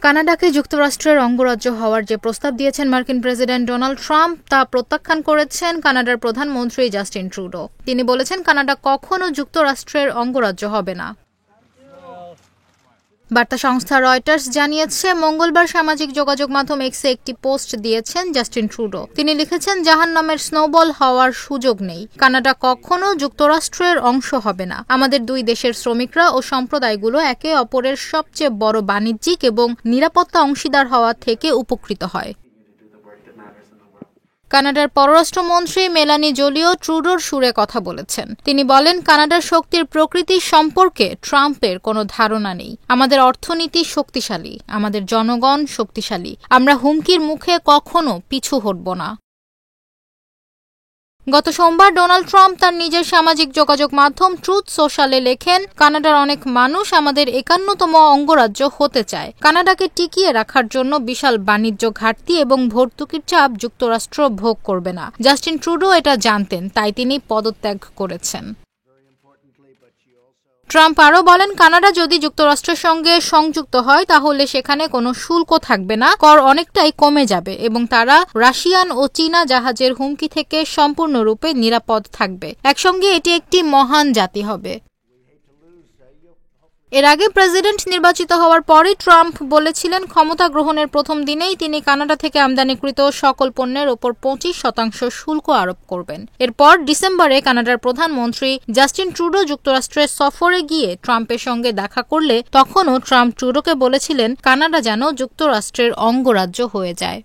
কানাডাকে যুক্তরাষ্ট্রের অঙ্গরাজ্য হওয়ার যে প্রস্তাব দিয়েছেন মার্কিন প্রেসিডেন্ট ডোনাল্ড ট্রাম্প তা প্রত্যাখ্যান করেছেন কানাডার প্রধানমন্ত্রী জাস্টিন ট্রুডো। তিনি বলেছেন কানাডা কখনো যুক্তরাষ্ট্রের অঙ্গরাজ্য হবে না। বার্তা সংস্থা রয়টার্স জানিয়েছে মঙ্গলবার সামাজিক যোগাযোগ মাধ্যম এক্সে একটি পোস্ট দিয়েছেন জাস্টিন ট্রুডো। তিনি লিখেছেন, জাহান্নামের স্নোবল হওয়ার সুযোগ নেই। কানাডা কখনো যুক্তরাষ্ট্রের অংশ হবে না। আমাদের দুই দেশের শ্রমিকরা ও সম্প্রদায়গুলো একে অপরের সবচেয়ে বড় বাণিজ্যিক এবং নিরাপত্তা অংশীদার হওয়া থেকে উপকৃত হয়। কানাডার পররাষ্ট্রমন্ত্রী মেলানি জোলিও ট্রুডোর সুরে কথা বলেছেন। তিনি বলেন, কানাডার শক্তির প্রকৃতি সম্পর্কে ট্রাম্পের কোনো ধারণা নেই। আমাদের অর্থনীতি শক্তিশালী, আমাদের জনগণ শক্তিশালী। আমরা হুমকির মুখে কখনো পিছু হটব না। গত সোমবার ডোনাল্ড ট্রাম্প তার নিজের সামাজিক যোগাযোগ মাধ্যম ট্রুথ সোশ্যালে লেখেন, কানাডার অনেক মানুষ আমাদের 51তম অঙ্গরাজ্য হতে চায়। কানাডাকে টিকিয়ে রাখার জন্য বিশাল বাণিজ্য ঘাটতি এবং ভর্তুকির চাপ যুক্তরাষ্ট্র ভোগ করবে না। জাস্টিন ট্রুডো এটা জানতেন, তাই তিনি পদত্যাগ করেছেন। ট্রাম্প আরও বলেন, কানাডা যদি যুক্তরাষ্ট্রের সঙ্গে সংযুক্ত হয় তাহলে সেখানে কোনো শুল্ক থাকবে না, কর অনেকটাই কমে যাবে এবং তারা রাশিয়ান ও চীনা জাহাজের হুমকি থেকে সম্পূর্ণরূপে নিরাপদ থাকবে। একসঙ্গে এটি একটি মহান জাতি হবে। এর আগে প্রেসিডেন্ট নির্বাচিত হওয়ার পরই ট্রাম্প বলেছিলেন, ক্ষমতা গ্রহণের প্রথম দিনেই তিনি কানাডা থেকে আমদানিকৃত সকল পণ্যের ওপর 25% শুল্ক আরোপ করবেন। এরপর ডিসেম্বরে কানাডার প্রধানমন্ত্রী জাস্টিন ট্রুডো যুক্তরাষ্ট্রের সফরে গিয়ে ট্রাম্পের সঙ্গে দেখা করলে তখনও ট্রাম্প ট্রুডোকে বলেছিলেন কানাডা যেন যুক্তরাষ্ট্রের অঙ্গরাজ্য হয়ে যায়।